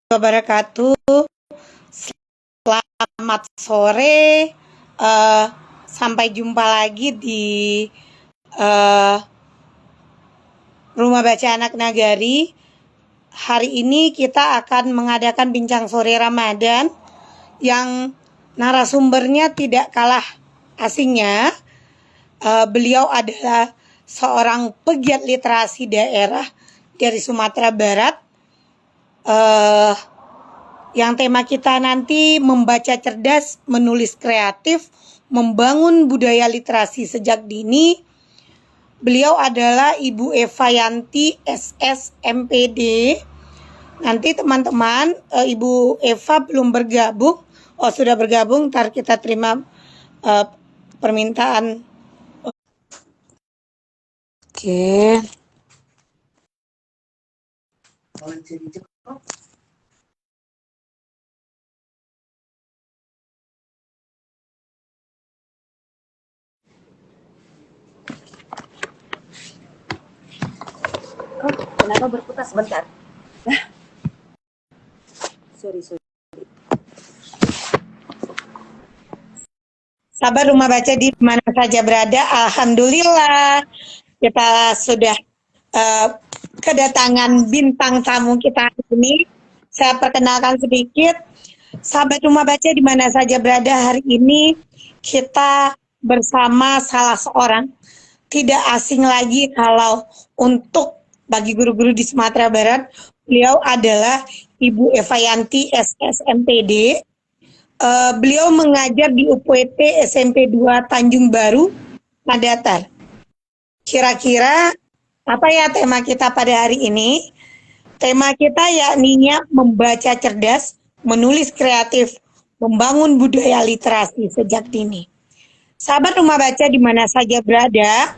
wabarakatuh. Selamat sore. eh, Sampai jumpa lagi di eh, Rumah Baca Anak Nagari. Hari ini kita akan mengadakan bincang sore Ramadan yang narasumbernya tidak kalah asingnya. Beliau adalah seorang pegiat literasi daerah dari Sumatera Barat. Yang tema kita nanti membaca cerdas, menulis kreatif, membangun budaya literasi sejak dini. Beliau adalah Ibu Eva Yanti SS MPD. Nanti teman-teman, Ibu Eva belum bergabung. Oh, sudah bergabung, ntar kita terima permintaan. Oke. Kenapa berputar sebentar? Sorry. Sahabat Rumah Baca di mana saja berada, alhamdulillah kita sudah kedatangan bintang tamu kita hari ini. Saya perkenalkan sedikit, sahabat Rumah Baca di mana saja berada, hari ini kita bersama salah seorang, tidak asing lagi kalau untuk bagi guru-guru di Sumatera Barat, beliau adalah Ibu Eva Yanti SSMPD. Beliau mengajar di UPT SMP 2 Tanjung Baru, Madatar. Kira-kira apa ya tema kita pada hari ini? Tema kita yakninya membaca cerdas, menulis kreatif, membangun budaya literasi sejak dini. Sahabat Rumah Baca di mana saja berada,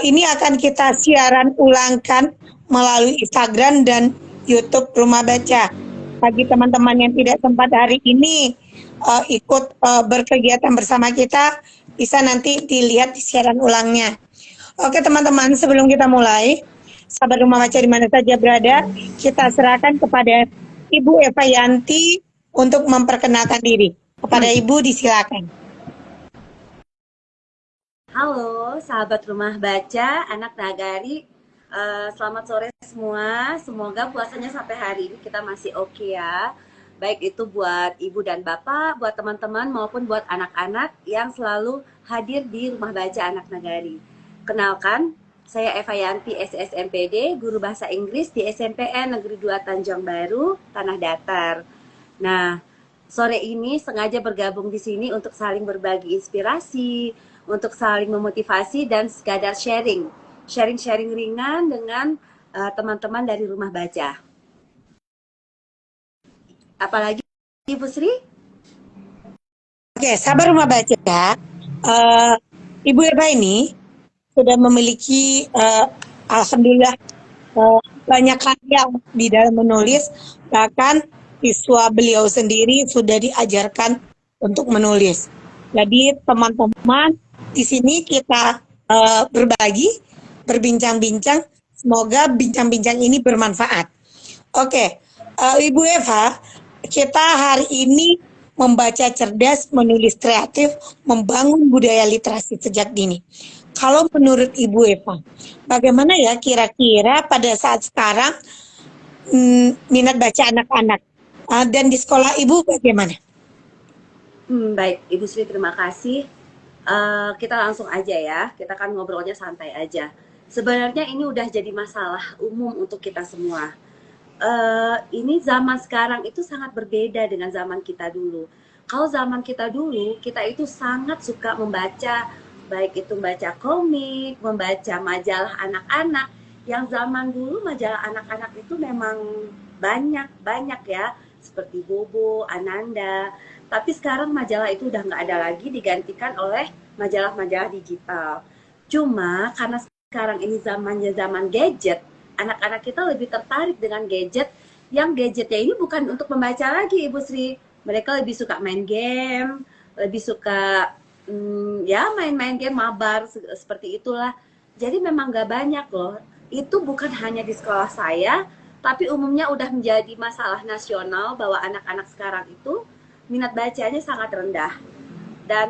ini akan kita siaran ulangkan melalui Instagram dan YouTube Rumah Baca. Bagi teman-teman yang tidak sempat hari ini ikut berkegiatan bersama kita, bisa nanti dilihat di siaran ulangnya. Oke teman-teman, sebelum kita mulai, sahabat Rumah Baca di mana saja berada, kita serahkan kepada Ibu Eva Yanti untuk memperkenalkan diri. Kepada Ibu disilakan. Halo, sahabat Rumah Baca, Anak Nagari. Selamat sore semua. Semoga puasanya sampai hari ini kita masih oke ya. Baik itu buat ibu dan bapak, buat teman-teman maupun buat anak-anak yang selalu hadir di Rumah Baca Anak Nagari. Kenalkan, saya Eva Yanti SSMPD, guru bahasa Inggris di SMPN Negeri 2 Tanjung Baru, Tanah Datar. Nah, sore ini sengaja bergabung di sini untuk saling berbagi inspirasi, untuk saling memotivasi dan sekadar sharing ringan dengan teman-teman dari Rumah Baca. Apalagi Ibu Sri? Oke, sahabat Rumah Baca, Ibu Eva ini sudah memiliki alhamdulillah banyak karya di dalam menulis, bahkan siswa beliau sendiri sudah diajarkan untuk menulis. Jadi teman-teman di sini kita berbagi, berbincang-bincang, semoga bincang-bincang ini bermanfaat. Oke, Ibu Eva, kita hari ini membaca cerdas, menulis kreatif, membangun budaya literasi sejak dini. Kalau menurut Ibu Eva, bagaimana ya kira-kira pada saat sekarang minat baca anak-anak dan di sekolah Ibu bagaimana? Baik, Ibu Sri terima kasih. Kita langsung aja ya, kita kan ngobrolnya santai aja. Sebenarnya ini udah jadi masalah umum untuk kita semua. Ini zaman sekarang itu sangat berbeda dengan zaman kita dulu. Kalau zaman kita dulu, kita itu sangat suka membaca, baik itu membaca komik, membaca majalah anak-anak. Yang zaman dulu majalah anak-anak itu memang banyak ya, seperti Bobo, Ananda. Tapi sekarang majalah itu udah nggak ada lagi, digantikan oleh majalah-majalah digital. Cuma karena sekarang ini zamannya zaman gadget, anak-anak kita lebih tertarik dengan gadget, yang gadgetnya ini bukan untuk membaca lagi Ibu Sri. Mereka lebih suka main game, lebih suka ya main-main game mabar seperti itulah. Jadi memang nggak banyak loh. Itu bukan hanya di sekolah saya, Tapi umumnya udah menjadi masalah nasional bahwa anak-anak sekarang itu minat bacanya sangat rendah dan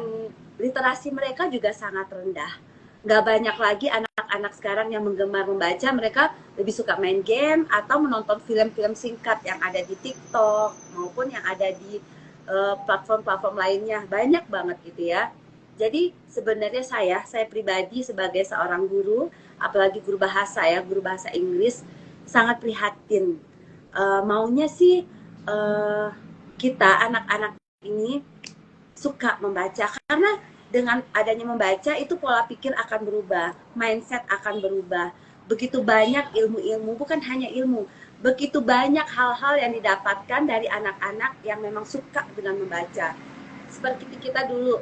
literasi mereka juga sangat rendah. Nggak banyak lagi anak-anak sekarang yang menggemar membaca, mereka lebih suka main game atau menonton film-film singkat yang ada di TikTok maupun yang ada di platform-platform lainnya. Banyak banget gitu ya. Jadi sebenarnya saya pribadi sebagai seorang guru, apalagi guru bahasa ya, guru bahasa Inggris, sangat prihatin. Maunya sih kita anak-anak ini suka membaca karena dengan adanya membaca itu pola pikir akan berubah, mindset akan berubah. Begitu banyak ilmu-ilmu, bukan hanya ilmu, begitu banyak hal-hal yang didapatkan dari anak-anak yang memang suka dengan membaca. Seperti kita dulu,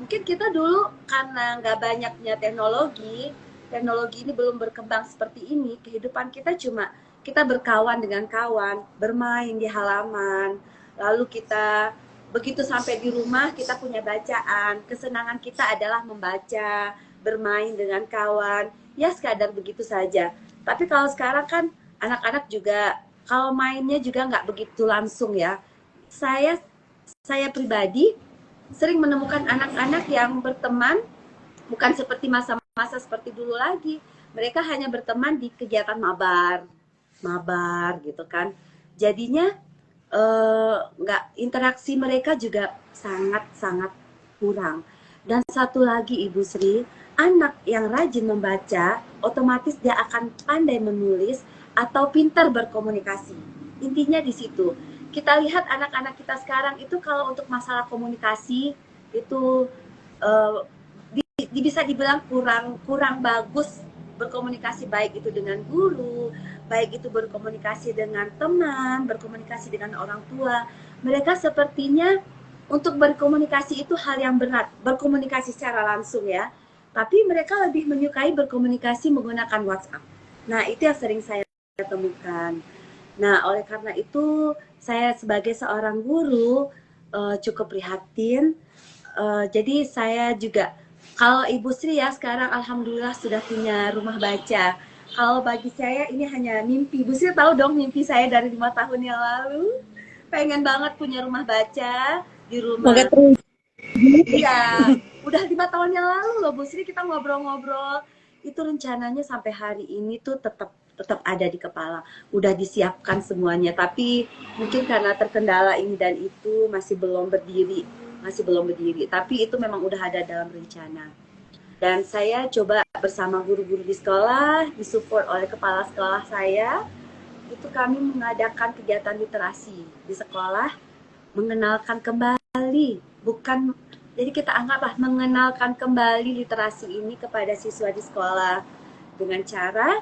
mungkin kita dulu karena nggak banyaknya teknologi, teknologi ini belum berkembang seperti ini, kehidupan kita cuma kita berkawan dengan kawan, bermain di halaman, lalu kita begitu sampai di rumah kita punya bacaan, kesenangan kita adalah membaca, bermain dengan kawan, ya sekadar begitu saja. Tapi kalau sekarang kan anak-anak juga kalau mainnya juga nggak begitu langsung ya. Saya saya pribadi sering menemukan anak-anak yang berteman bukan seperti masa-masa seperti dulu lagi. Mereka hanya berteman di kegiatan mabar, mabar gitu kan. Jadinya nggak interaksi mereka juga sangat-sangat kurang. Dan satu lagi Ibu Sri, anak yang rajin membaca, otomatis dia akan pandai menulis atau pintar berkomunikasi. Intinya di situ. Kita lihat anak-anak kita sekarang itu kalau untuk masalah komunikasi itu eh, bisa dibilang kurang kurang bagus berkomunikasi, baik itu dengan guru, baik itu berkomunikasi dengan teman, berkomunikasi dengan orang tua. Mereka sepertinya untuk berkomunikasi itu hal yang berat, berkomunikasi secara langsung ya. Tapi mereka lebih menyukai berkomunikasi menggunakan WhatsApp. Nah, itu yang sering saya temukan. Nah, oleh karena itu saya sebagai seorang guru cukup prihatin. Jadi saya juga kalau Ibu Sri ya sekarang alhamdulillah sudah punya rumah baca. Kalau bagi saya ini hanya mimpi. Ibu Sri tahu dong mimpi saya dari 5 tahun yang lalu. Pengen banget punya rumah baca di Semoga rumah. terus. Iya, udah 5 tahun yang lalu loh Bu Sri kita ngobrol-ngobrol. Itu rencananya sampai hari ini tuh tetap tetap ada di kepala. Udah disiapkan semuanya, tapi mungkin karena terkendala ini dan itu masih belum berdiri, masih belum berdiri. Tapi itu memang udah ada dalam rencana. Dan saya coba bersama guru-guru di sekolah, disupport oleh kepala sekolah saya, itu kami mengadakan kegiatan literasi di sekolah, mengenalkan kembali, bukan jadi kita anggaplah mengenalkan kembali literasi ini kepada siswa di sekolah dengan cara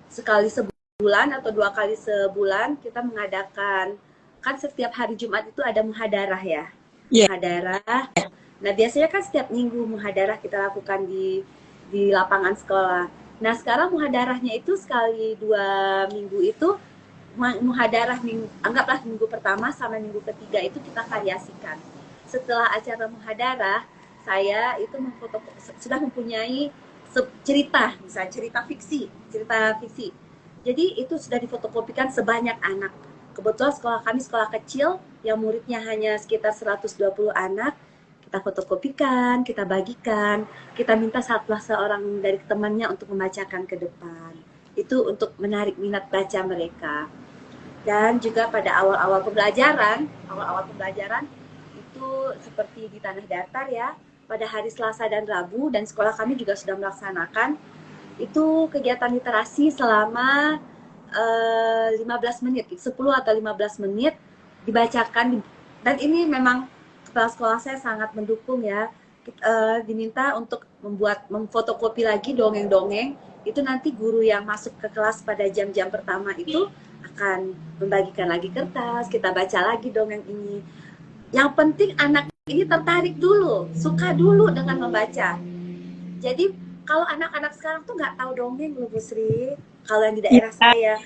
sekali sebulan atau 2 kali sebulan kita mengadakan, kan setiap hari Jumat itu ada muhadarah ya, Iya. muhadarah. Nah biasanya kan setiap minggu muhadarah kita lakukan di lapangan sekolah. Nah sekarang muhadarahnya itu sekali 2 minggu itu muhadarah anggaplah minggu pertama sama minggu ketiga itu kita variasikan. Setelah acara muhadarah, saya itu sudah mempunyai cerita, misalnya cerita fiksi. Jadi itu sudah difotokopikan sebanyak anak. Kebetulan sekolah kami sekolah kecil yang muridnya hanya sekitar 120 anak. Kita fotokopikan, kita bagikan, kita minta salah seorang dari temannya untuk membacakan ke depan. Itu untuk menarik minat baca mereka. Dan juga pada awal-awal pembelajaran itu seperti di tanah datar ya, pada hari Selasa dan Rabu, dan sekolah kami juga sudah melaksanakan itu kegiatan literasi selama 15 menit, 10 atau 15 menit dibacakan. Dan ini memang kepala sekolah saya sangat mendukung ya. Diminta untuk memfotokopi lagi dongeng-dongeng, itu nanti guru yang masuk ke kelas pada jam-jam pertama itu akan membagikan lagi kertas, kita baca lagi dongeng ini. Yang penting anak ini tertarik dulu, suka dulu dengan membaca. Jadi kalau anak-anak sekarang tuh nggak tahu dongeng loh Bu Sri. Kalau yang di daerah saya,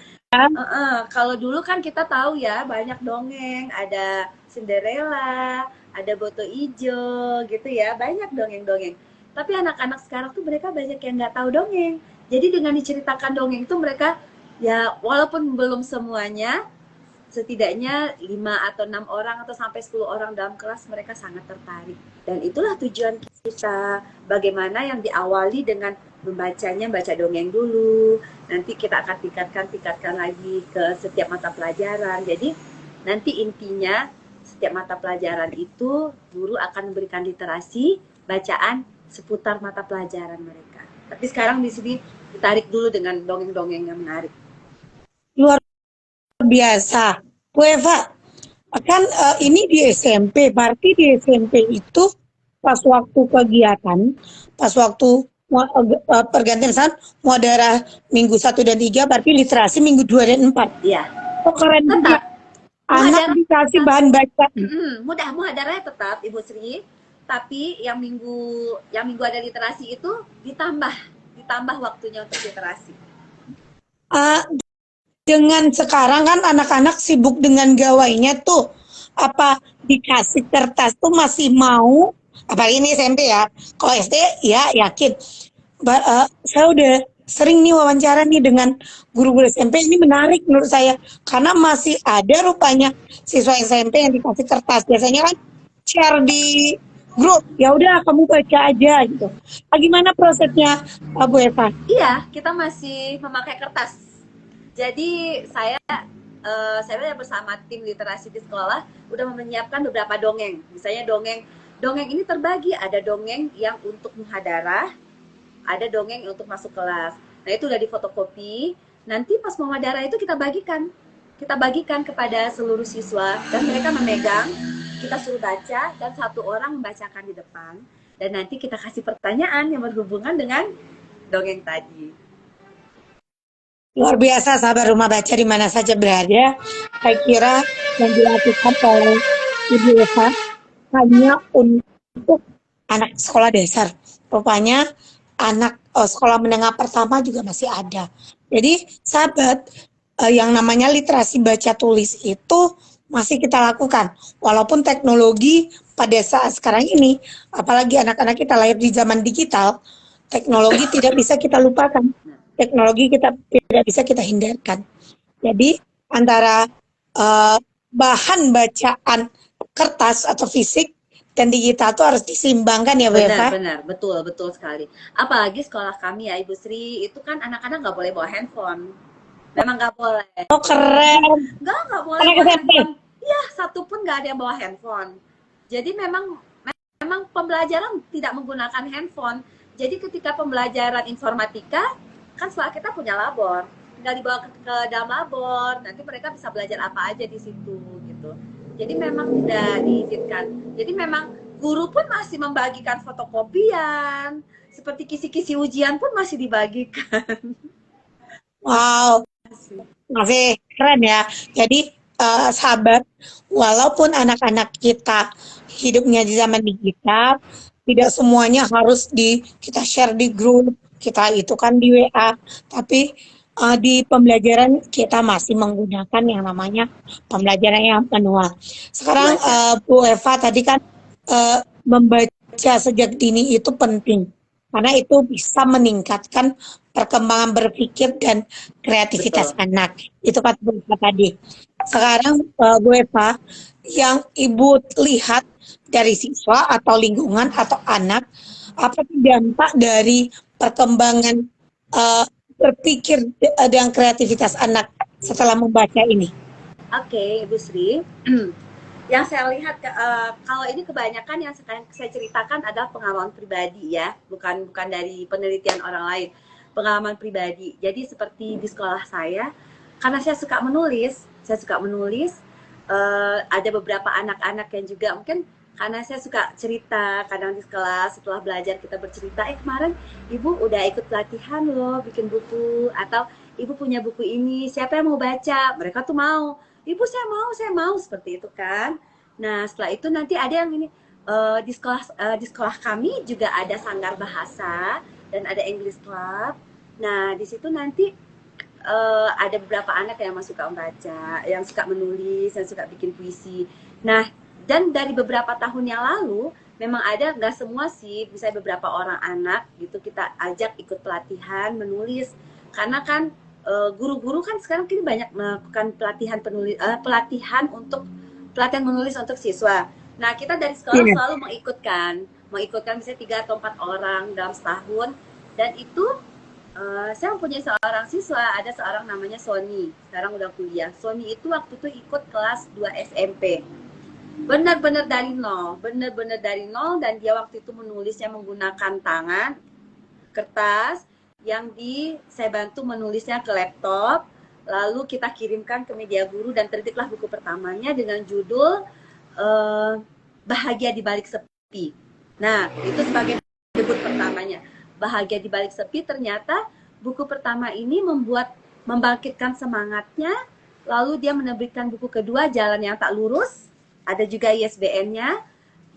kalau dulu kan kita tahu ya banyak dongeng, ada Cinderella, ada Boto Ijo gitu ya, banyak dongeng-dongeng. Tapi anak-anak sekarang tuh mereka banyak yang nggak tahu dongeng. Jadi dengan diceritakan dongeng itu mereka Ya, walaupun belum semuanya, setidaknya 5 atau 6 orang atau sampai 10 orang dalam kelas mereka sangat tertarik. Dan itulah tujuan kita. Bagaimana yang diawali dengan membacanya, baca dongeng dulu. Nanti kita akan tingkatkan lagi ke setiap mata pelajaran. Jadi nanti intinya setiap mata pelajaran itu guru akan memberikan literasi, bacaan seputar mata pelajaran mereka. Tapi sekarang di sini ditarik dulu dengan dongeng-dongeng yang menarik. Luar biasa. Bu Eva, kan ini di SMP, berarti di SMP itu pas waktu kegiatan, pas waktu pergantian saat muadarah minggu 1 dan 3, berarti literasi minggu 2 dan 4. Iya, Oh keren juga. tetap Anak muhadarah dikasih tetap. bahan baca. Muhadarahnya tetap Ibu Sri, tapi yang minggu ada literasi itu ditambah waktunya untuk literasi. Uh, dengan sekarang kan anak-anak sibuk dengan gawainya tuh, apa dikasih kertas tuh masih mau, apalagi ini SMP ya, kalau SD ya yakin. Saya udah sering nih wawancara nih dengan guru-guru SMP, ini menarik menurut saya karena masih ada rupanya siswa SMP yang dikasih kertas, biasanya kan share di grup, ya udah kamu baca aja gitu. Gimana prosesnya Bu Eva? Iya, kita masih memakai kertas. Jadi saya bersama tim literasi di sekolah udah menyiapkan beberapa dongeng. Misalnya dongeng ini terbagi, ada dongeng yang untuk muhadarah, ada dongeng untuk masuk kelas. Nah itu udah difotokopi. Nanti pas muhadarah itu kita bagikan kepada seluruh siswa dan mereka memegang. Kita suruh baca dan satu orang membacakan di depan. Dan nanti kita kasih pertanyaan yang berhubungan dengan dongeng tadi. Luar biasa sahabat rumah baca di mana saja berada. Saya kira yang dilakukan oleh Ibu Eva hanya untuk anak sekolah dasar. Rupanya anak sekolah menengah pertama juga masih ada. Jadi sahabat, yang namanya literasi baca tulis itu masih kita lakukan. Walaupun teknologi pada saat sekarang ini, apalagi anak-anak kita lahir di zaman digital, teknologi tidak bisa kita lupakan. Teknologi kita tidak bisa kita hindarkan. Jadi antara bahan bacaan kertas atau fisik dan digital itu harus disimbangkan ya Bu Eva. Benar, betul sekali. Apalagi sekolah kami ya Ibu Sri, itu kan anak-anak nggak boleh bawa handphone. Memang nggak boleh. Oh keren. Nggak boleh Anak bawa SMP. handphone. Iya, satu pun nggak ada yang bawa handphone. Jadi memang pembelajaran tidak menggunakan handphone. Jadi ketika pembelajaran informatika, kan setelah kita punya labor, tinggal dibawa ke dalam labor, nanti mereka bisa belajar apa aja di situ gitu. Jadi memang tidak diizinkan. Jadi memang guru pun masih membagikan fotokopian, seperti kisi-kisi ujian pun masih dibagikan. Wow, masih keren ya. Jadi sahabat, walaupun anak-anak kita hidupnya di zaman digital, tidak semuanya harus kita share di grup, kita itu kan di WA, tapi di pembelajaran kita masih menggunakan yang namanya pembelajaran yang manual. Sekarang Bu Eva tadi kan membaca sejak dini itu penting karena itu bisa meningkatkan perkembangan berpikir dan kreativitas anak. Itu kata Bu Eva tadi. Sekarang Bu Eva, yang Ibu lihat dari siswa atau lingkungan atau anak, apa dampak dari perkembangan berpikir dan kreativitas anak setelah membaca ini? Oke, Ibu Sri. Yang saya lihat kalau ini kebanyakan yang saya ceritakan adalah pengalaman pribadi ya, bukan dari penelitian orang lain, pengalaman pribadi. Jadi seperti di sekolah saya, karena saya suka menulis, ada beberapa anak-anak yang juga mungkin karena saya suka cerita, kadang di kelas setelah belajar kita bercerita, kemarin ibu udah ikut pelatihan loh bikin buku, atau ibu punya buku ini, siapa yang mau baca? Mereka tuh mau, ibu saya mau seperti itu kan. Nah setelah itu nanti ada yang ini di sekolah kami juga ada sanggar bahasa dan ada English Club. Nah di situ nanti ada beberapa anak yang suka membaca, yang suka menulis, yang suka bikin puisi. Nah dan dari beberapa tahun yang lalu memang ada, nggak semua sih, bisa beberapa orang anak gitu kita ajak ikut pelatihan menulis, karena kan guru-guru kan sekarang kini banyak melakukan pelatihan pelatihan untuk pelatihan menulis untuk siswa. Nah, kita dari sekolah Iya. selalu mengikutkan misalnya 3 atau 4 orang dalam setahun. Dan itu saya mempunyai seorang siswa, ada seorang namanya Sony, sekarang udah kuliah. Sony itu waktu itu ikut kelas 2 SMP. Benar-benar dari nol, dan dia waktu itu menulisnya menggunakan tangan, kertas, yang saya bantu menulisnya ke laptop, lalu kita kirimkan ke media guru dan terbitlah buku pertamanya dengan judul Bahagia di Balik Sepi. Nah, itu sebagai debut pertamanya. Bahagia di Balik Sepi, ternyata buku pertama ini membangkitkan semangatnya, lalu dia menerbitkan buku kedua, Jalan yang Tak Lurus, ada juga ISBN-nya,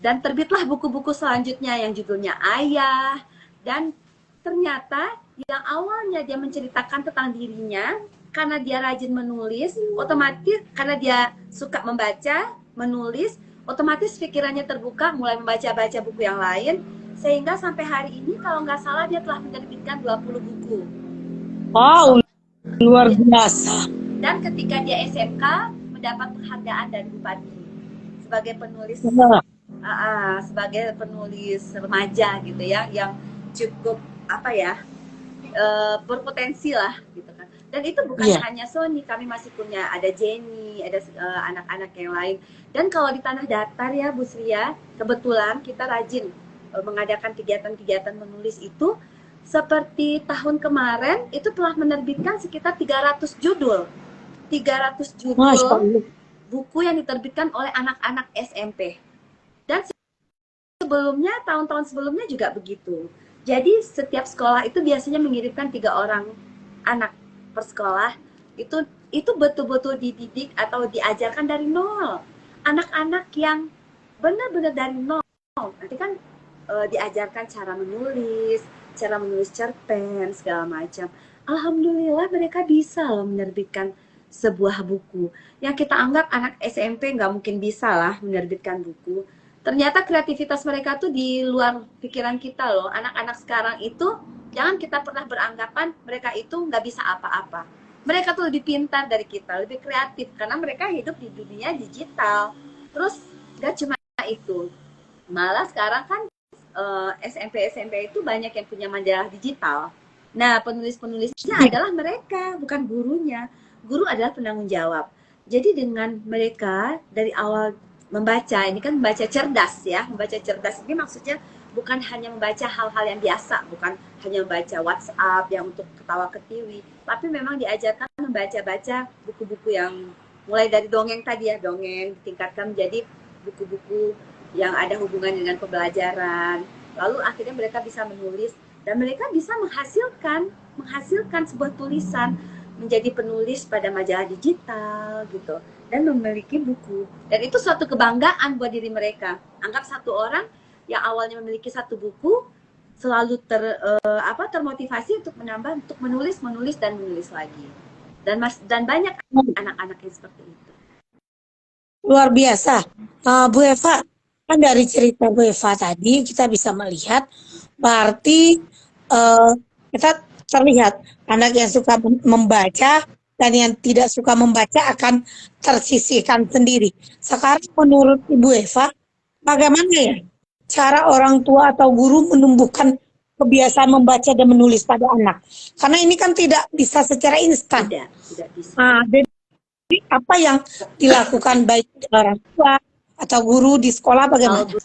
dan terbitlah buku-buku selanjutnya yang judulnya Ayah, dan ternyata yang awalnya dia menceritakan tentang dirinya, karena dia rajin menulis, otomatis karena dia suka membaca, menulis, otomatis pikirannya terbuka, mulai membaca-baca buku yang lain, sehingga sampai hari ini kalau nggak salah dia telah menerbitkan 20 buku. Wow, luar biasa. Dan ketika dia SMK, mendapat penghargaan dari Bupati sebagai penulis sebagai penulis remaja gitu ya, yang cukup apa ya, berpotensi lah gitu kan. Dan itu bukan hanya Sony, kami masih punya ada Jenny, ada anak-anak yang lain. Dan kalau di Tanah Datar ya Bu Sri ya, kebetulan kita rajin mengadakan kegiatan-kegiatan menulis itu. Seperti tahun kemarin itu telah menerbitkan sekitar 300 judul buku yang diterbitkan oleh anak-anak SMP. Dan sebelumnya, tahun-tahun sebelumnya juga begitu. Jadi setiap sekolah itu biasanya mengirimkan 3 orang anak per sekolah. Itu betul-betul dididik atau diajarkan dari nol. Anak-anak yang benar-benar dari nol. Nanti kan diajarkan cara menulis cerpen, segala macam. Alhamdulillah mereka bisa loh menerbitkan sebuah buku. Yang kita anggap anak SMP nggak mungkin bisa lah menerbitkan buku. Ternyata kreativitas mereka tuh di luar pikiran kita loh. Anak-anak sekarang itu, jangan kita pernah beranggapan mereka itu nggak bisa apa-apa. Mereka tuh lebih pintar dari kita, lebih kreatif. Karena mereka hidup di dunia digital. Terus nggak cuma itu. Malah sekarang kan SMP itu banyak yang punya majalah digital. Nah, penulis-penulisnya adalah mereka, bukan gurunya. Guru adalah penanggung jawab. Jadi dengan mereka dari awal membaca, ini kan membaca cerdas ya. Membaca cerdas ini maksudnya bukan hanya membaca hal-hal yang biasa, bukan hanya membaca WhatsApp yang untuk ketawa ketiwi, tapi memang diajarkan membaca-baca buku-buku yang mulai dari dongeng tadi ya, dongeng ditingkatkan menjadi buku-buku yang ada hubungan dengan pembelajaran. Lalu akhirnya mereka bisa menulis dan mereka bisa menghasilkan sebuah tulisan, menjadi penulis pada majalah digital gitu, dan memiliki buku. Dan itu suatu kebanggaan buat diri mereka. Anggap satu orang yang awalnya memiliki satu buku selalu termotivasi untuk menambah, untuk menulis dan menulis lagi. Dan banyak anak-anak yang seperti itu. Luar biasa. Bu Eva, kan dari cerita Bu Eva tadi kita bisa melihat berarti kita terlihat anak yang suka membaca dan yang tidak suka membaca akan tersisihkan sendiri. Sekarang menurut Ibu Eva, bagaimana ya cara orang tua atau guru menumbuhkan kebiasaan membaca dan menulis pada anak? Karena ini kan tidak bisa secara instan. Tidak bisa. Jadi apa yang dilakukan baik orang tua atau guru di sekolah bagaimana? Kalau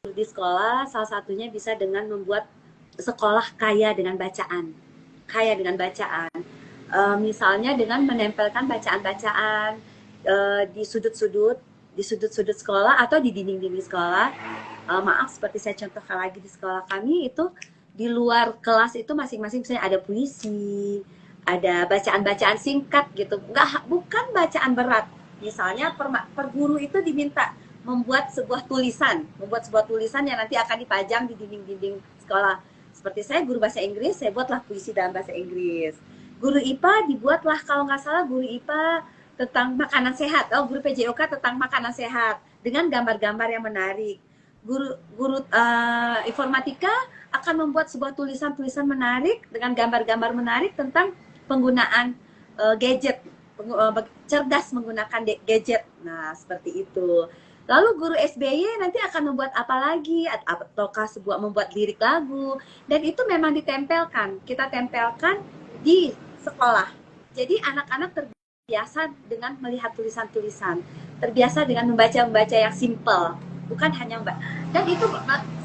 guru di sekolah, salah satunya bisa dengan membuat sekolah kaya dengan bacaan. Misalnya dengan menempelkan bacaan-bacaan di sudut-sudut sekolah atau di dinding-dinding sekolah. Maaf, seperti saya contohkan lagi di sekolah kami itu, di luar kelas itu masing-masing misalnya ada puisi, ada bacaan-bacaan singkat gitu. Bukan bacaan berat. Misalnya per guru itu diminta membuat sebuah tulisan yang nanti akan dipajang di dinding-dinding sekolah. Seperti saya guru bahasa Inggris, saya buatlah puisi dalam bahasa Inggris. Guru IPA dibuatlah, kalau nggak salah guru IPA tentang makanan sehat. Guru PJOK tentang makanan sehat dengan gambar-gambar yang menarik. Guru informatika akan membuat sebuah tulisan-tulisan menarik dengan gambar-gambar menarik tentang penggunaan gadget, cerdas menggunakan gadget. Nah, seperti itu. Lalu guru SBY nanti akan membuat apa lagi? Ataukah sebuah membuat lirik lagu? Dan itu memang ditempelkan. Kita tempelkan di sekolah. Jadi anak-anak terbiasa dengan melihat tulisan-tulisan, terbiasa dengan membaca-membaca yang simple, bukan hanya dan itu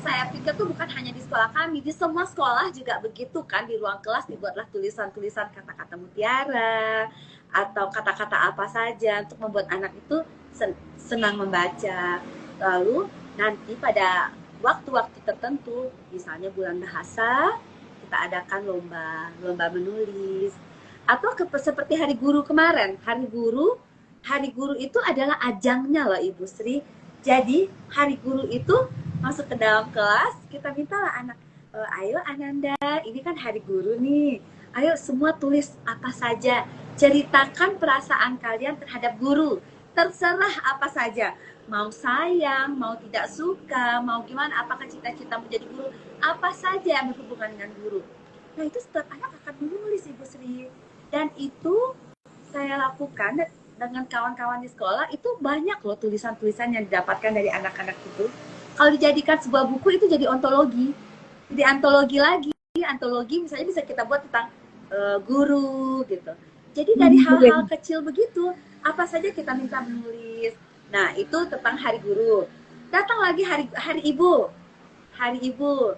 saya pikir tuh bukan hanya di sekolah kami, di semua sekolah juga begitu kan. Di ruang kelas dibuatlah tulisan-tulisan kata-kata mutiara atau kata-kata apa saja untuk membuat anak itu senang membaca. Lalu nanti pada waktu-waktu tertentu, misalnya bulan bahasa, kita adakan lomba menulis. Atau seperti Hari Guru kemarin, Hari Guru itu adalah ajangnya loh Ibu Sri. Jadi Hari Guru itu masuk ke dalam kelas, kita mintalah anak, ayo Ananda, ini kan Hari Guru nih, ayo semua tulis apa saja, ceritakan perasaan kalian terhadap guru, terserah apa saja, mau sayang, mau tidak suka, mau gimana, apakah cita-cita menjadi guru, apa saja yang berhubungan dengan guru. Nah itu setiap anak akan menulis Ibu Sri, dan itu saya lakukan dengan kawan-kawan di sekolah. Itu banyak loh tulisan-tulisan yang didapatkan dari anak-anak itu. Kalau dijadikan sebuah buku itu jadi ontologi, jadi antologi lagi. Antologi misalnya bisa kita buat tentang guru gitu. Jadi dari hal-hal kecil begitu, apa saja kita minta menulis. Nah itu tentang Hari Guru. Datang lagi hari Ibu. Hari Ibu,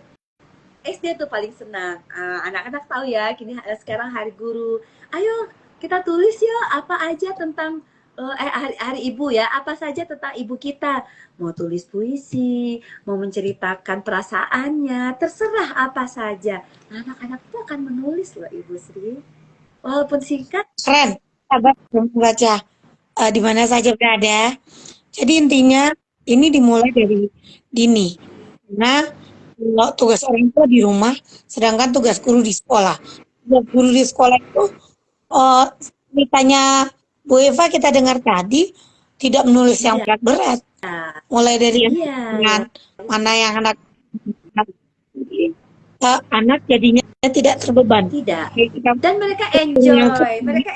SD tuh paling senang. Anak-anak tahu ya, kini sekarang Hari Guru. Ayo kita tulis ya apa aja tentang hari Ibu ya, apa saja tentang ibu kita. Mau tulis puisi, mau menceritakan perasaannya, terserah apa saja. Anak-anak itu akan menulis loh Ibu Sri. Walaupun singkat. Keren, sahabat membaca di mana saja berada. Jadi intinya ini dimulai dari dini. Karena tugas orang tua di rumah, sedangkan tugas guru di sekolah. Tugas guru di sekolah itu ceritanya Bu Eva kita dengar tadi tidak menulis yang berat-berat. Mulai dari mana yang anak jadinya tidak terbeban. Tidak. Dan mereka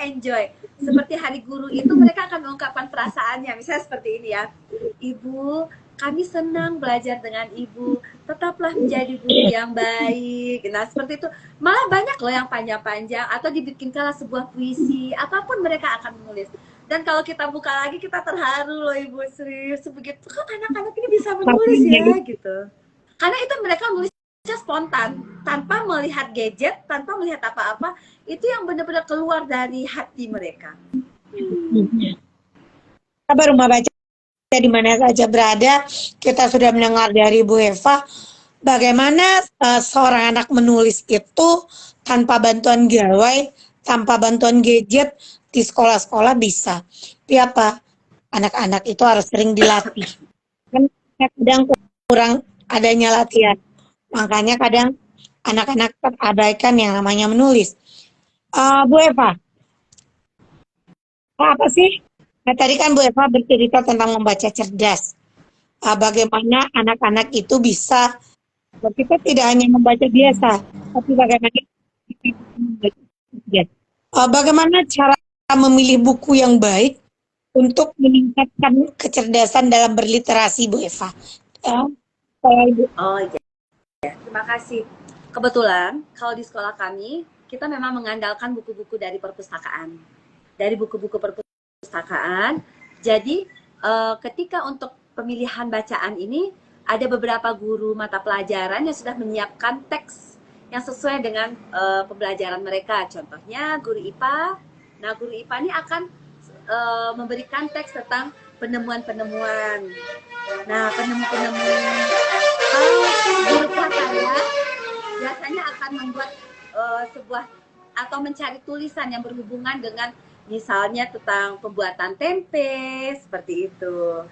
enjoy. Seperti Hari Guru itu mereka akan mengungkapkan perasaannya. Misalnya seperti ini ya. Ibu, kami senang belajar dengan Ibu. Tetaplah menjadi guru yang baik. Nah, seperti itu. Malah banyak loh yang panjang-panjang atau dibikinkanlah sebuah puisi. Apapun mereka akan menulis. Dan kalau kita buka lagi kita terharu loh Ibu Sri. Sebegitu kok anak-anak ini bisa menulis ya gitu. Karena itu mereka menulis spontan, tanpa melihat gadget, tanpa melihat apa-apa, itu yang benar-benar keluar dari hati mereka. Kabar Rumah Baca di mana saja berada, kita sudah mendengar dari Bu Eva bagaimana seorang anak menulis itu tanpa bantuan gawai, tanpa bantuan gadget di sekolah-sekolah bisa. Tapi apa? Anak-anak itu harus sering dilatih. Kan kadang kurang adanya latihan. Makanya kadang anak-anak terabaikan yang namanya menulis. Bu Eva, apa sih? Nah, tadi kan Bu Eva bercerita tentang membaca cerdas. Bagaimana anak-anak itu bisa, kita tidak hanya membaca biasa, tapi bagaimana bagaimana cara memilih buku yang baik untuk meningkatkan kecerdasan dalam berliterasi, Bu Eva. Oh iya. Terima kasih. Kebetulan kalau di sekolah kami kita memang mengandalkan buku-buku dari perpustakaan. Dari buku-buku perpustakaan. Jadi ketika untuk pemilihan bacaan ini ada beberapa guru mata pelajaran yang sudah menyiapkan teks yang sesuai dengan pembelajaran mereka. Contohnya guru IPA. Nah, guru IPA ini akan memberikan teks tentang penemuan-penemuan. Nah, penemuan-penemuan. Guru prakarya biasanya akan membuat sebuah atau mencari tulisan yang berhubungan dengan misalnya tentang pembuatan tempe seperti itu.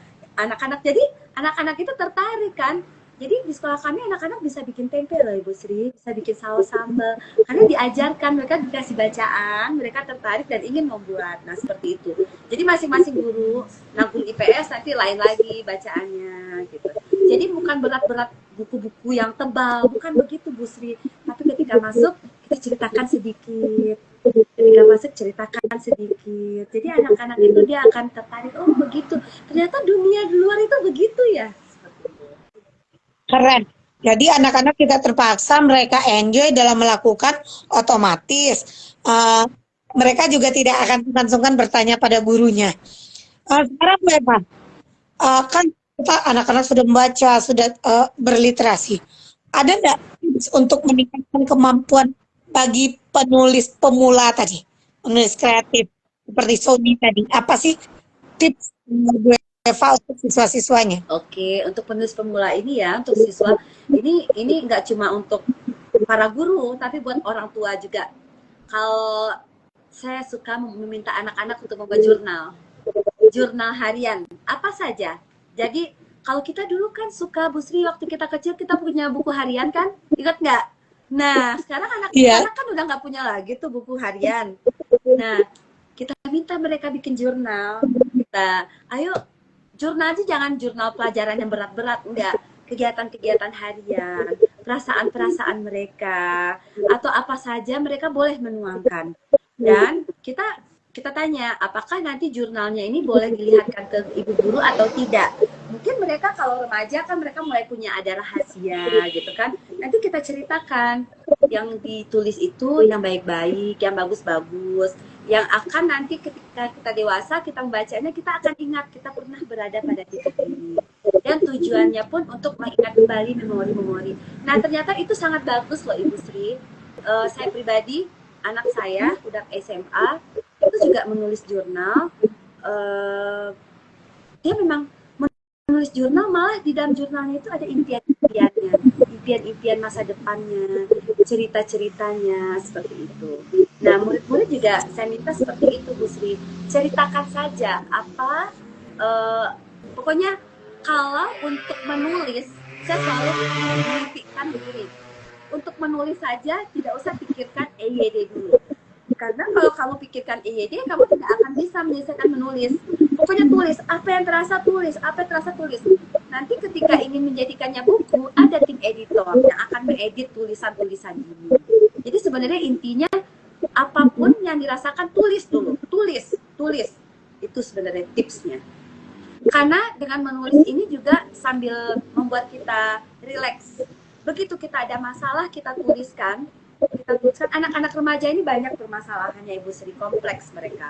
Jadi anak-anak itu tertarik kan. Jadi di sekolah kami anak-anak bisa bikin tempe loh Ibu Sri, bisa bikin saus sambal. Karena diajarkan, mereka dikasih bacaan, mereka tertarik dan ingin membuat. Nah seperti itu. Jadi masing-masing guru, nah guru IPS nanti lain lagi bacaannya gitu. Jadi bukan berat-berat buku-buku yang tebal, bukan begitu Bu Sri. Tapi ketika masuk kita ceritakan sedikit. Ketika masuk ceritakan sedikit. Jadi anak-anak itu dia akan tertarik, oh begitu. Ternyata dunia di luar itu begitu ya. Keren. Jadi anak-anak kita terpaksa mereka enjoy dalam melakukan otomatis. eh, Mereka juga tidak akan sungkan-sungkan bertanya pada gurunya. Sekarang Bu Eva, kan kita anak-anak sudah membaca, sudah berliterasi. Ada nggak tips untuk meningkatkan kemampuan bagi penulis pemula tadi, penulis kreatif seperti Sony tadi? Apa sih tips Bu Eva untuk siswa-siswanya? Oke, untuk penulis pemula ini ya, untuk siswa ini nggak cuma untuk para guru, tapi buat orang tua juga. Kalau saya suka meminta anak-anak untuk membuat jurnal harian, apa saja. Jadi kalau kita dulu kan suka Bu Sri waktu kita kecil kita punya buku harian kan, ingat nggak? Nah sekarang Iya. anak-anak kan udah nggak punya lagi tuh buku harian. Nah kita minta mereka bikin jurnal. Ayo jurnal aja, jangan jurnal pelajaran yang berat-berat, enggak, kegiatan-kegiatan harian, perasaan-perasaan mereka, atau apa saja mereka boleh menuangkan. Dan kita tanya, apakah nanti jurnalnya ini boleh dilihatkan ke ibu guru atau tidak? Mungkin mereka kalau remaja kan mereka mulai punya ada rahasia gitu kan. Nanti kita ceritakan yang ditulis itu yang baik-baik, yang bagus-bagus, yang akan nanti ketika kita dewasa kita membacanya kita akan ingat kita pernah berada pada titik ini. Dan tujuannya pun untuk mengingat kembali memori-memori. Nah ternyata itu sangat bagus loh Ibu Sri. Saya pribadi, anak saya udah SMA itu juga menulis jurnal. Dia memang menulis jurnal, malah di dalam jurnalnya itu ada impian-impiannya, impian-impian masa depannya, cerita-ceritanya seperti itu. Nah murid-murid juga saya minta seperti itu Bu Sri, ceritakan saja apa, pokoknya kalau untuk menulis saya selalu mengintikan begini, untuk menulis saja tidak usah pikirkan EYD dulu. Karena kalau kamu pikirkan EYD, kamu tidak akan bisa menyelesaikan menulis. Pokoknya tulis, apa yang terasa tulis, apa yang terasa tulis. Nanti ketika ingin menjadikannya buku, ada tim editor yang akan mengedit tulisan-tulisan ini. Jadi sebenarnya intinya, apapun yang dirasakan tulis dulu. Tulis. Itu sebenarnya tipsnya. Karena dengan menulis ini juga sambil membuat kita rileks. Begitu kita ada masalah, kita tuliskan, anak-anak remaja ini banyak permasalahannya Ibu Sri, kompleks mereka,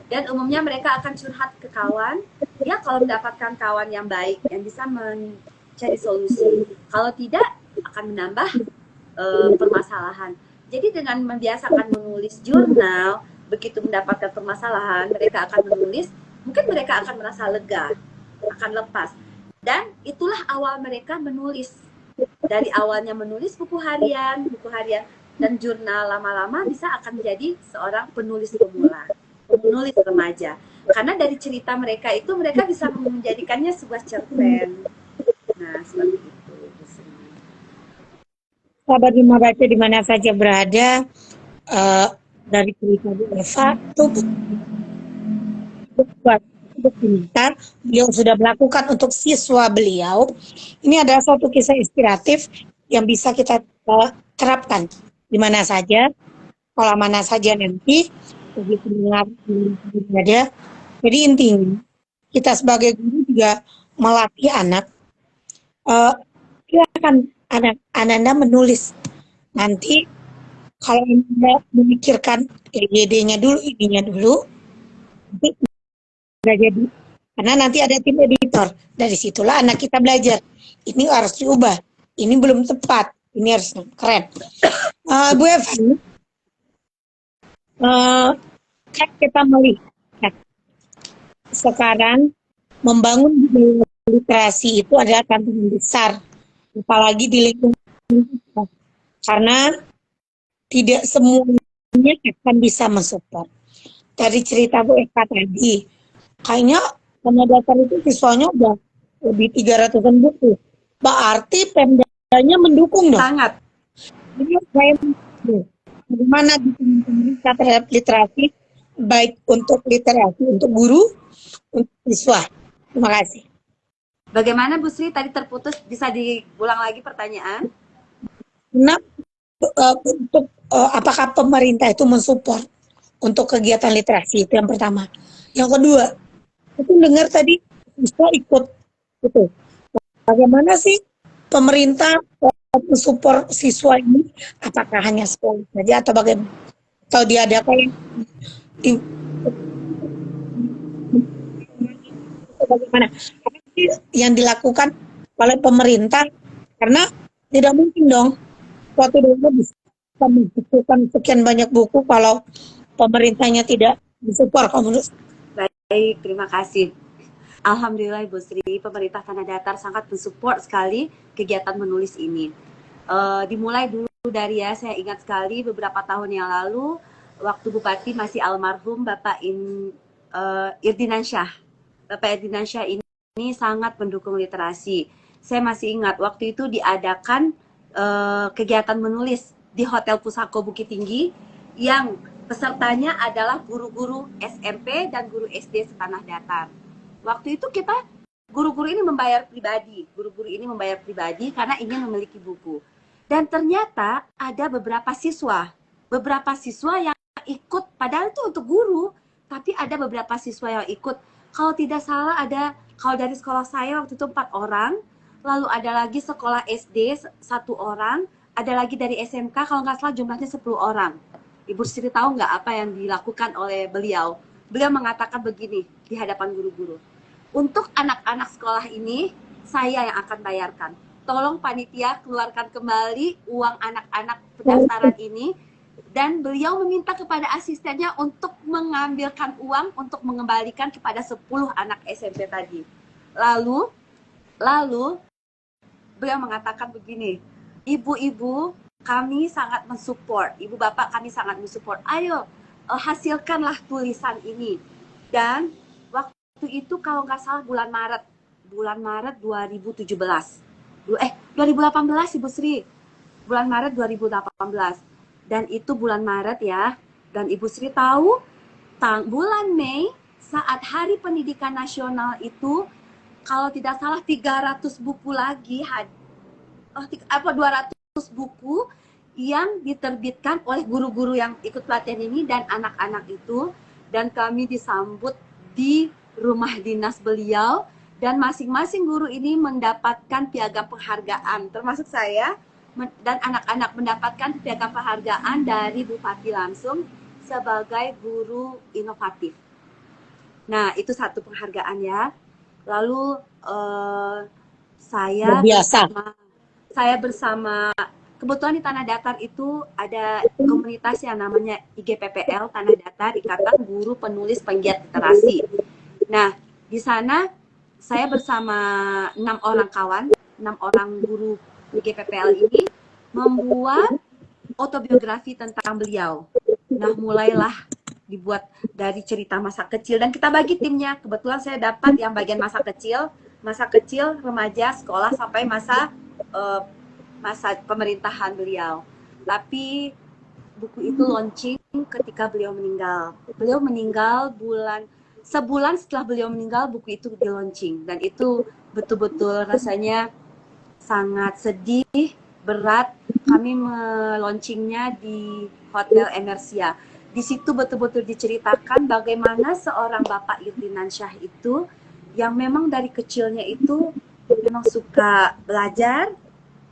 dan umumnya mereka akan curhat ke kawan ya, kalau mendapatkan kawan yang baik yang bisa mencari solusi, kalau tidak akan menambah permasalahan. Jadi dengan membiasakan menulis jurnal, begitu mendapatkan permasalahan mereka akan menulis, mungkin mereka akan merasa lega, akan lepas, dan itulah awal mereka menulis. Dari awalnya menulis buku harian dan jurnal, lama-lama bisa akan menjadi seorang penulis pemula, penulis remaja. Karena dari cerita mereka itu mereka bisa menjadikannya sebuah cerpen. Nah, seperti itu. Sahabat Rumah Baca di mana saja berada, dari cerita Bu Eva itu buat pintar, beliau sudah melakukan untuk siswa beliau. Ini adalah suatu kisah inspiratif yang bisa kita terapkan di mana saja, pola mana saja nanti, bagi pendengar ada. Jadi intinya kita sebagai guru juga melatih anak. Silakan anak Anda menulis. Nanti kalau Anda memikirkan EYD-nya dulu, ininya dulu, nanti nggak jadi. Karena nanti ada tim editor. Dari situlah anak kita belajar. Ini harus diubah. Ini belum tepat. Ini harus keren. Bu Evan, kan kita melihat sekarang membangun budaya literasi itu adalah tantangan besar, apalagi di lingkungan kita. Karena tidak semuanya akan bisa mensupport. Dari cerita Bu Eka tadi, kayaknya Pemda Dasar itu siswanya udah lebih 300-an buku. Berarti Pemdanya mendukung dong. Sangat. Jadi saya bagaimana pemerintah terhadap literasi, baik untuk literasi untuk guru, untuk siswa. Terima kasih. Bagaimana Bu Sri, tadi terputus, bisa diulang lagi pertanyaan? Nah, untuk apakah pemerintah itu mensupport untuk kegiatan literasi, itu yang pertama. Yang kedua, aku dengar tadi siswa ikut itu. Bagaimana sih pemerintah mensupport siswa ini? Apakah hanya sekolah saja atau bagaimana? Atau diadakan di bagaimana? Apa sih yang dilakukan oleh pemerintah? Karena tidak mungkin dong suatu daerah bisa membukukan sekian banyak buku kalau pemerintahnya tidak disupport. Kalau menurut Baik, terima kasih. Alhamdulillah Ibu Sri, pemerintah Tanah Datar sangat mensupport sekali kegiatan menulis ini. Dimulai dulu dari saya ingat sekali beberapa tahun yang lalu, waktu Bupati masih almarhum Bapak Irdinansyah. Bapak Irdinansyah ini sangat mendukung literasi. Saya masih ingat waktu itu diadakan kegiatan menulis di Hotel Pusako Bukit Tinggi yang pesertanya adalah guru-guru SMP dan guru SD setanah datar. Waktu itu kita guru-guru ini membayar pribadi karena ingin memiliki buku. Dan ternyata ada beberapa siswa yang ikut, padahal itu untuk guru, tapi ada beberapa siswa yang ikut. Kalau tidak salah kalau dari sekolah saya waktu itu 4 orang, lalu ada lagi sekolah SD 1 orang, ada lagi dari SMK kalau nggak salah jumlahnya 10 orang. Ibu Sri tahu nggak apa yang dilakukan oleh beliau? Beliau mengatakan begini di hadapan guru-guru. Untuk anak-anak sekolah ini, saya yang akan bayarkan. Tolong panitia keluarkan kembali uang anak-anak pendaftaran ini. Dan beliau meminta kepada asistennya untuk mengambilkan uang untuk mengembalikan kepada 10 anak SMP tadi. Lalu beliau mengatakan begini, ibu-ibu kami sangat mensupport, ibu bapak kami sangat mensupport, ayo hasilkanlah tulisan ini. Dan waktu itu kalau nggak salah bulan Maret 2017, 2018 Ibu Sri, bulan Maret 2018. Dan itu bulan Maret ya, dan Ibu Sri tahu bulan Mei saat Hari Pendidikan Nasional itu, kalau tidak salah 300 buku lagi, 200 buku yang diterbitkan oleh guru-guru yang ikut pelatihan ini dan anak-anak itu. Dan kami disambut di rumah dinas beliau, dan masing-masing guru ini mendapatkan piagam penghargaan, termasuk saya, dan anak-anak mendapatkan piagam penghargaan dari Bupati langsung sebagai guru inovatif. Nah, itu satu penghargaan ya. Lalu saya bersama kebetulan di Tanah Datar itu ada komunitas yang namanya IGPPL Tanah Datar, Ikatan Guru Penulis Penggiat Literasi. Nah, di sana saya bersama 6 orang kawan, 6 orang guru IGPPL ini membuat autobiografi tentang beliau. Nah, mulailah dibuat dari cerita masa kecil dan kita bagi timnya. Kebetulan saya dapat yang bagian masa kecil, remaja, sekolah sampai masa pemerintahan beliau. Tapi buku itu launching ketika beliau meninggal. Beliau meninggal sebulan setelah beliau meninggal, buku itu di launching, dan itu betul-betul rasanya sangat sedih, berat. Kami meluncingnya di Hotel Emersia. Di situ betul-betul diceritakan bagaimana seorang Bapak Irdinansyah itu yang memang dari kecilnya itu memang suka belajar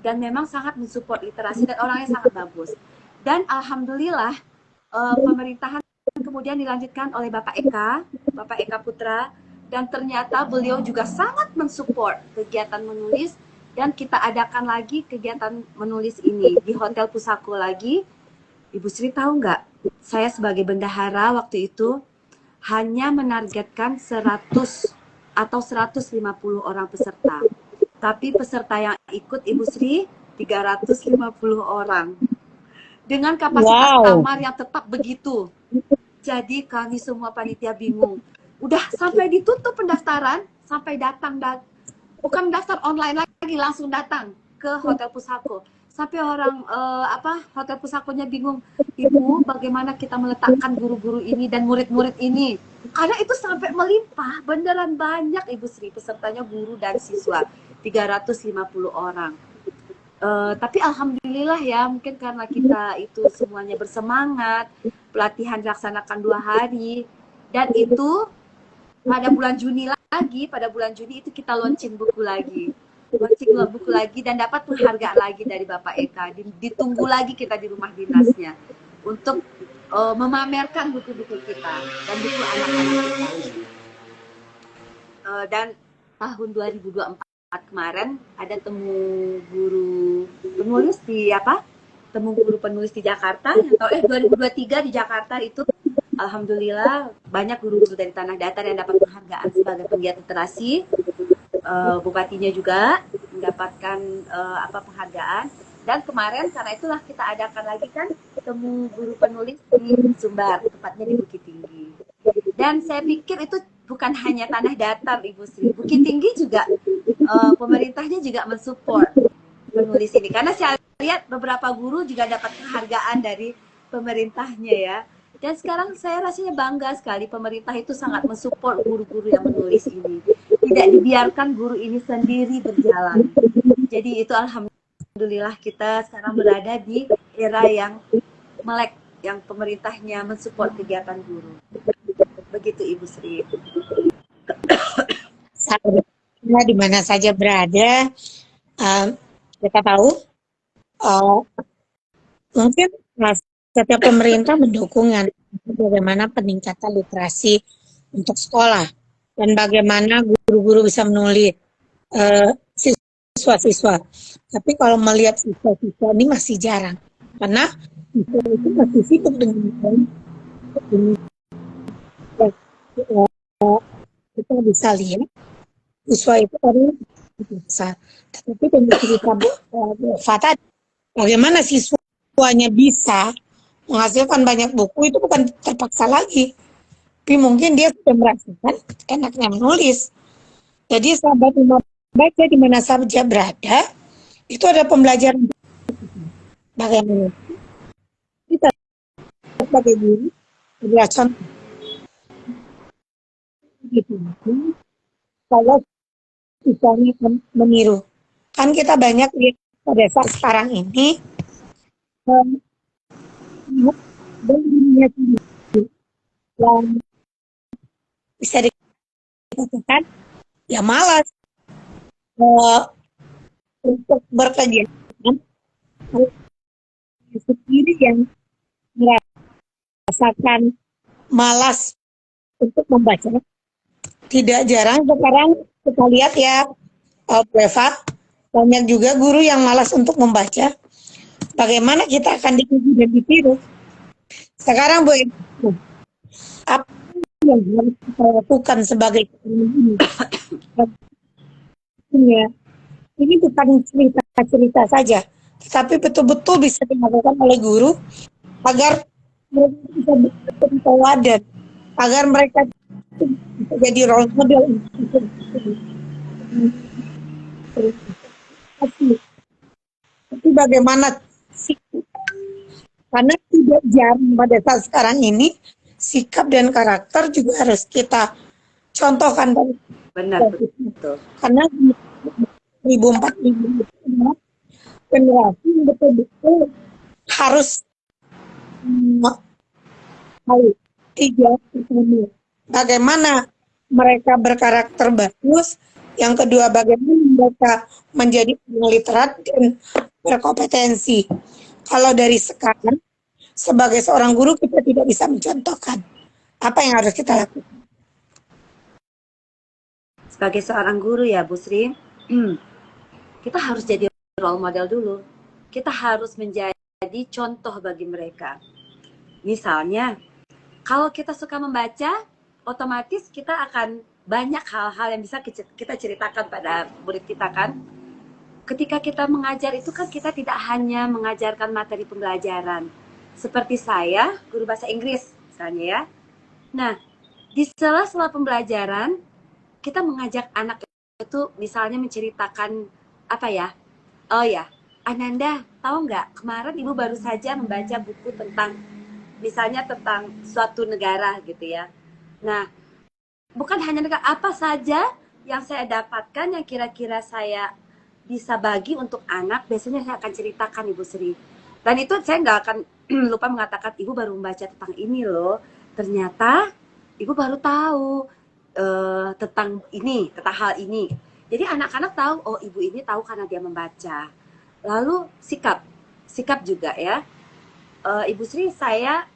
dan memang sangat mensupport literasi dan orangnya sangat bagus. Dan alhamdulillah pemerintahan kemudian dilanjutkan oleh Bapak Eka Putra, dan ternyata beliau juga sangat mensupport kegiatan menulis, dan kita adakan lagi kegiatan menulis ini di Hotel Pusako lagi. Ibu Sri tahu nggak, saya sebagai bendahara waktu itu hanya menargetkan 100 atau 150 orang peserta. Tapi peserta yang ikut Ibu Sri 350 orang. Dengan kapasitas kamar yang tetap begitu. Jadi kami semua panitia bingung. Udah sampai ditutup pendaftaran, sampai bukan daftar online lagi, langsung datang ke Hotel Pusako. Sampai orang Hotel Pusakonya bingung, Ibu, bagaimana kita meletakkan guru-guru ini dan murid-murid ini? Karena itu sampai melimpah, beneran banyak Ibu Sri pesertanya, guru dan siswa, 350 orang. Tapi alhamdulillah ya, mungkin karena kita itu semuanya bersemangat, pelatihan dilaksanakan 2 hari, dan itu pada bulan Juni lagi, pada bulan Juni itu kita launching buku lagi. Launching buku lagi dan dapat penghargaan lagi dari Bapak Eka. Ditunggu lagi kita di rumah dinasnya untuk memamerkan buku-buku kita dan buku anak-anak kita. Dan tahun 2024 kemarin ada temu guru penulis di temu guru penulis di Jakarta yang 2023 di Jakarta itu alhamdulillah banyak guru-guru dari Tanah Datar yang dapat penghargaan sebagai penggiat literasi. Bupatinya juga mendapatkan penghargaan. Dan kemarin karena itulah kita adakan lagi kan temu guru penulis di Sumbar, tepatnya di Bukit Tinggi. Dan saya pikir itu bukan hanya Tanah Datar, Ibu Sri. Bukit Tinggi juga pemerintahnya juga mensupport penulis ini. Karena saya lihat beberapa guru juga dapat penghargaan dari pemerintahnya ya. Dan sekarang saya rasanya bangga sekali pemerintah itu sangat mensupport guru-guru yang menulis ini. Tidak dibiarkan guru ini sendiri berjalan. Jadi itu alhamdulillah kita sekarang berada di era yang melek, yang pemerintahnya mensupport kegiatan guru. Begitu Ibu Sri. Sahabatnya di mana saja berada, kita tahu mungkin setiap pemerintah mendukung bagaimana peningkatan literasi untuk sekolah dan bagaimana guru-guru bisa menulis siswa-siswa. Tapi kalau melihat siswa-siswa ini masih jarang karena siswa itu masih sibuk dengan kita bisa lihat siswa itu tadi bisa, tapi dengan cerita Fata bagaimana siswanya bisa menghasilkan banyak buku itu bukan terpaksa lagi, tapi mungkin dia sudah merasakan enaknya menulis. Jadi sahabat baca di mana saja berada itu ada pembelajaran bagaimana kita sebagai guru adalah contoh gitu. Kalau siswanya meniru, kan kita banyak lihat pada saat sekarang ini dunia yang bisa dikatakan ya malas untuk berkegiatan sendiri yang merasakan malas untuk membaca. Tidak jarang sekarang kita lihat ya Eva, banyak juga guru yang malas untuk membaca. Bagaimana kita akan diikuti dan ditiru? Sekarang Bu, apa yang harus kita lakukan sebagai guru ini? Ini bukan cerita-cerita saja, tetapi betul-betul bisa dilakukan oleh guru agar mereka bisa berteladan, agar mereka bisa jadi role model. Tapi bagaimana sikap? Karena tidak jarang pada saat sekarang ini sikap dan karakter juga harus kita contohkan. Benar, betul. Karena 2045 generasi yang betul-betul harus tahu 3 pertama bagaimana mereka berkarakter bagus, yang kedua bagaimana mereka menjadi literat dan berkompetensi. Kalau dari sekarang sebagai seorang guru kita tidak bisa mencontohkan, apa yang harus kita lakukan? Sebagai seorang guru ya Bu Sri, kita harus jadi role model dulu. Kita harus menjadi contoh bagi mereka. Misalnya, kalau kita suka membaca, otomatis kita akan banyak hal-hal yang bisa kita ceritakan pada murid kita kan. Ketika kita mengajar itu kan kita tidak hanya mengajarkan materi pembelajaran. Seperti saya, guru bahasa Inggris misalnya ya. Nah, di sela-sela pembelajaran, kita mengajak anak itu misalnya menceritakan apa ya? Oh ya, Ananda, tahu nggak? Kemarin ibu baru saja membaca buku tentang misalnya tentang suatu negara gitu ya. Nah, bukan hanya negara, apa saja yang saya dapatkan yang kira-kira saya bisa bagi untuk anak, biasanya saya akan ceritakan Ibu Sri. Dan itu saya nggak akan lupa mengatakan, Ibu baru membaca tentang ini loh. Ternyata Ibu baru tahu tentang ini, tentang hal ini. Jadi anak-anak tahu, oh Ibu ini tahu karena dia membaca. Lalu sikap juga ya. Ibu Sri, saya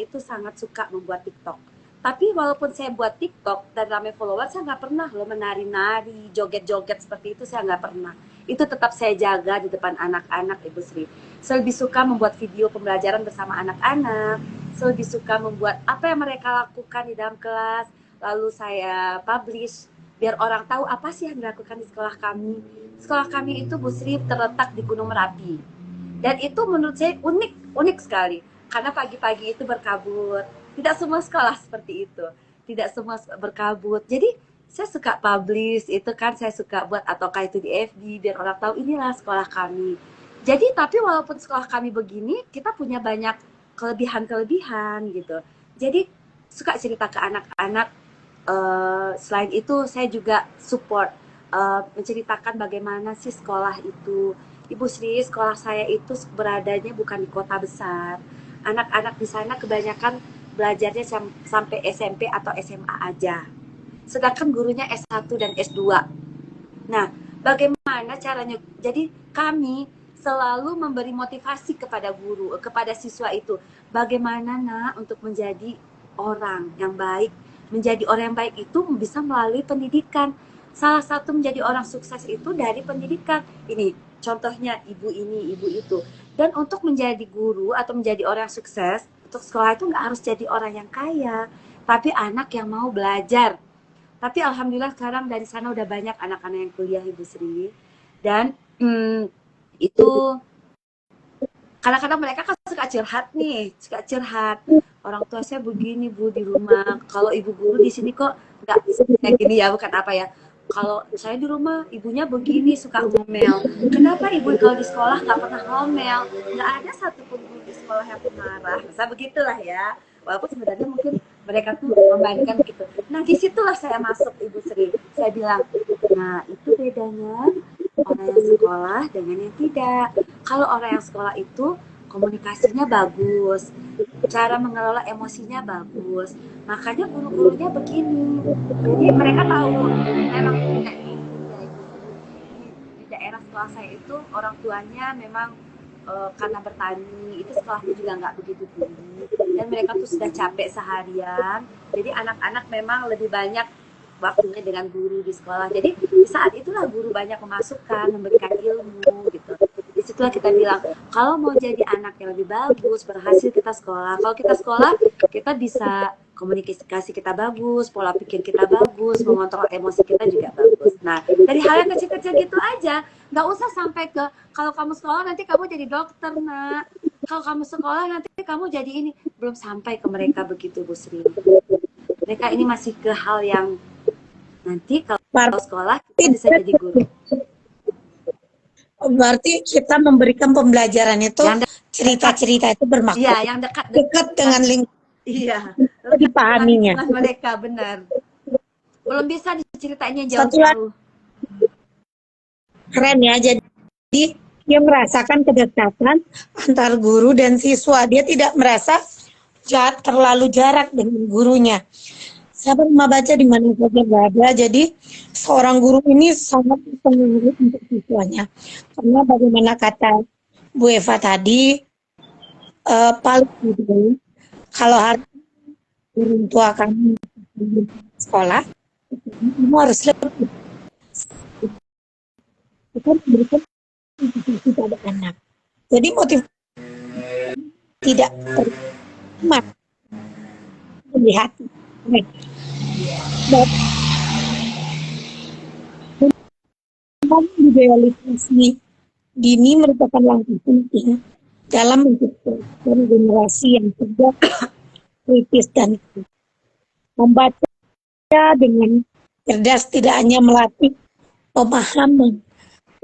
itu sangat suka membuat TikTok. Tapi walaupun saya buat TikTok dan ramai follower, saya nggak pernah loh menari-nari, joget-joget seperti itu, saya nggak pernah. Itu tetap saya jaga di depan anak-anak, Ibu Sri. Saya lebih suka membuat video pembelajaran bersama anak-anak. Saya lebih suka membuat apa yang mereka lakukan di dalam kelas, lalu saya publish biar orang tahu apa sih yang dilakukan di sekolah kami. Sekolah kami itu, Bu Sri, terletak di Gunung Merapi. Dan itu menurut saya unik sekali. Karena pagi-pagi itu berkabut. Tidak semua sekolah seperti itu. Tidak semua berkabut. Jadi saya suka publish itu kan, saya suka buat ataukah itu di FB biar orang tahu inilah sekolah kami. Jadi tapi walaupun sekolah kami begini, kita punya banyak kelebihan-kelebihan gitu. Jadi suka cerita ke anak-anak. Selain itu saya juga support menceritakan bagaimana sih sekolah itu. Ibu Sri, sekolah saya itu beradanya bukan di kota besar. Anak-anak di sana kebanyakan belajarnya sampai SMP atau SMA aja. Sedangkan gurunya S1 dan S2. Nah, bagaimana caranya? Jadi kami selalu memberi motivasi kepada guru, kepada siswa itu. Bagaimana nak untuk menjadi orang yang baik. Menjadi orang yang baik itu bisa melalui pendidikan. Salah satu menjadi orang sukses itu dari pendidikan. Ini contohnya ibu ini, ibu itu. Dan untuk menjadi guru atau menjadi orang sukses, untuk sekolah itu nggak harus jadi orang yang kaya, tapi anak yang mau belajar. Tapi alhamdulillah sekarang dari sana udah banyak anak-anak yang kuliah, Ibu Sri. Dan itu kadang-kadang mereka kan suka curhat nih, suka curhat. Orang tua saya begini Bu di rumah. Kalau ibu guru di sini kok nggak kayak gini ya, bukan apa ya. Kalau saya di rumah ibunya begini suka ngomel. Kenapa ibu kalau di sekolah nggak pernah ngomel? Nggak ada satupun guru di sekolah yang marah. Masa begitulah ya. Walaupun sebenarnya mungkin mereka tuh membandingkan gitu. Nah disitulah saya masuk Ibu Sri. Saya bilang, nah itu bedanya orang yang sekolah dengan yang tidak. Kalau orang yang sekolah itu komunikasinya bagus, cara mengelola emosinya bagus, makanya guru-gurunya begini. Jadi mereka tahu memang di daerah sekolah saya itu orang tuanya memang karena bertani, itu sekolahnya juga nggak begitu tinggi dan mereka tuh sudah capek seharian, jadi anak-anak memang lebih banyak waktunya dengan guru di sekolah. Jadi di saat itulah guru banyak memasukkan, memberikan ilmu gitu. Disitulah kita bilang, kalau mau jadi anak yang lebih bagus, berhasil kita sekolah. Kalau kita sekolah, kita bisa komunikasi kita bagus, pola pikir kita bagus, mengontrol emosi kita juga bagus. Nah, dari hal yang kecil-kecil gitu aja, nggak usah sampai ke kalau kamu sekolah nanti kamu jadi dokter, nak. Kalau kamu sekolah nanti kamu jadi ini. Belum sampai ke mereka begitu, Bu Sri. Mereka ini masih ke hal yang nanti kalau sekolah kita bisa jadi guru. Berarti kita memberikan pembelajaran itu, cerita-cerita itu bermakna. Iya, yang dekat dengan lingkungan. Iya, dipahaminya. Mereka benar. Belum bisa diceritainnya jauh-jauh. Keren ya, jadi dia merasakan kedekatan antar guru dan siswa. Dia tidak merasa terlalu jarak dengan gurunya. Sahabat Rumah Baca di mana saja berada, jadi seorang guru ini sangat penting untuk siswanya. Karena bagaimana kata Bu Eva tadi, paling gitu, kalau hari orang tua kami sekolah, kamu harus lebih. Kita memberikan motivasi pada anak. Jadi motivasi tidak terima melihat. Idealisasi dini merupakan langkah penting dalam menciptakan generasi yang cerdas, kritis dan membaca dengan cerdas tidak hanya melatih pemahaman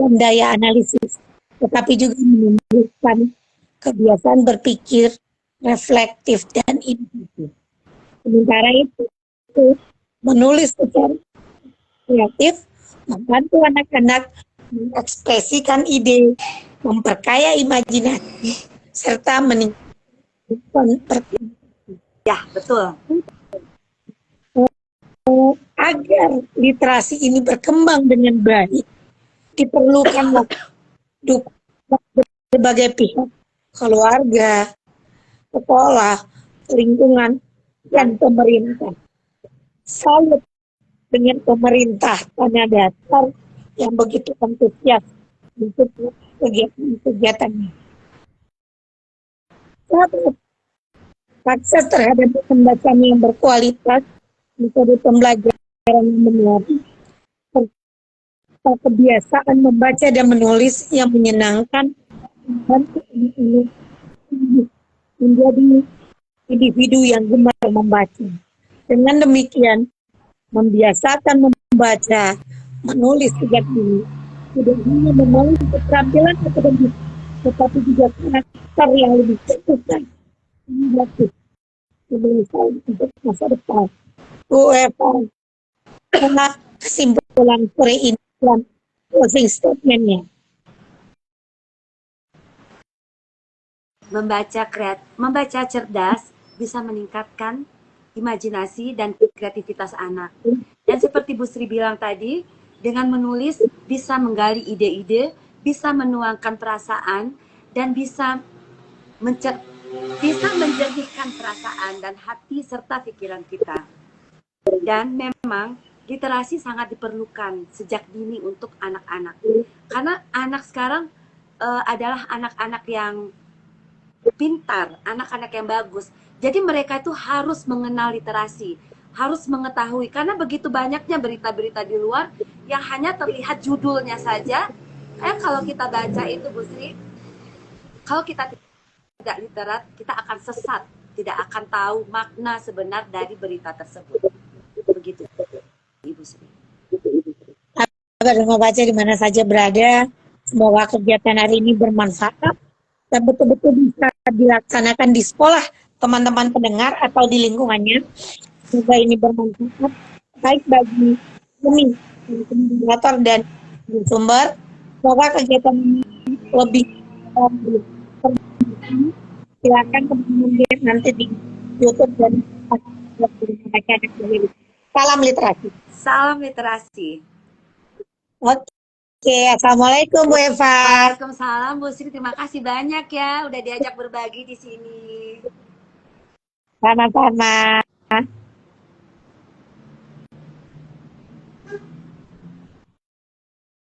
dan daya analisis, tetapi juga menumbuhkan kebiasaan berpikir reflektif dan inovatif. Sementara itu, menulis secara kreatif membantu anak-anak mengekspresikan ide, memperkaya imajinasi, serta meningkatkan Ya, betul. agar literasi ini berkembang dengan baik. Diperlukan dukungan berbagai pihak, keluarga, sekolah, lingkungan, dan pemerintah. Salut dengan pemerintah tanah datar yang begitu antusias untuk kegiatan-kegiatannya. Sahabat, akses terhadap pembacaan yang berkualitas, metode pembelajaran yang benar, serta kebiasaan membaca dan menulis yang menyenangkan membantu anak-anak menjadi individu yang gemar membaca. Dengan demikian, membiasakan membaca, menulis sejak dini, tidak hanya membangun keterampilan akademik, tetapi juga karakter yang lebih terbuka, kreatif, untuk masa depan. UEFA, karena kesimpulan sore ini dan closing statement-nya. Membaca cerdas bisa meningkatkan imajinasi dan kreativitas anak. Dan seperti Bu Sri bilang tadi, dengan menulis bisa menggali ide-ide, bisa menuangkan perasaan, dan bisa menjernihkan perasaan dan hati serta pikiran kita. Dan memang literasi sangat diperlukan sejak dini untuk anak-anak. Karena anak sekarang adalah anak-anak yang pintar, anak-anak yang bagus. Jadi mereka itu harus mengenal literasi, harus mengetahui. Karena begitu banyaknya berita-berita di luar yang hanya terlihat judulnya saja. Kalau kita baca itu, Bu Sri, kalau kita tidak literat, kita akan sesat, tidak akan tahu makna sebenar dari berita tersebut. Begitu, Ibu Sri. Membaca di mana saja berada, semoga kegiatan hari ini bermanfaat dan betul-betul bisa dilaksanakan di sekolah teman-teman pendengar atau di lingkungannya. Semoga ini bermanfaat baik bagi kami, moderator dan sumber. Semoga kegiatan ini lebih silakan teman-teman lihat nanti di YouTube dan salam literasi. Salam literasi. Oke, assalamualaikum Bu Eva. Waalaikumsalam Bu Sri, terima kasih banyak ya udah diajak berbagi di sini. Sama-sama.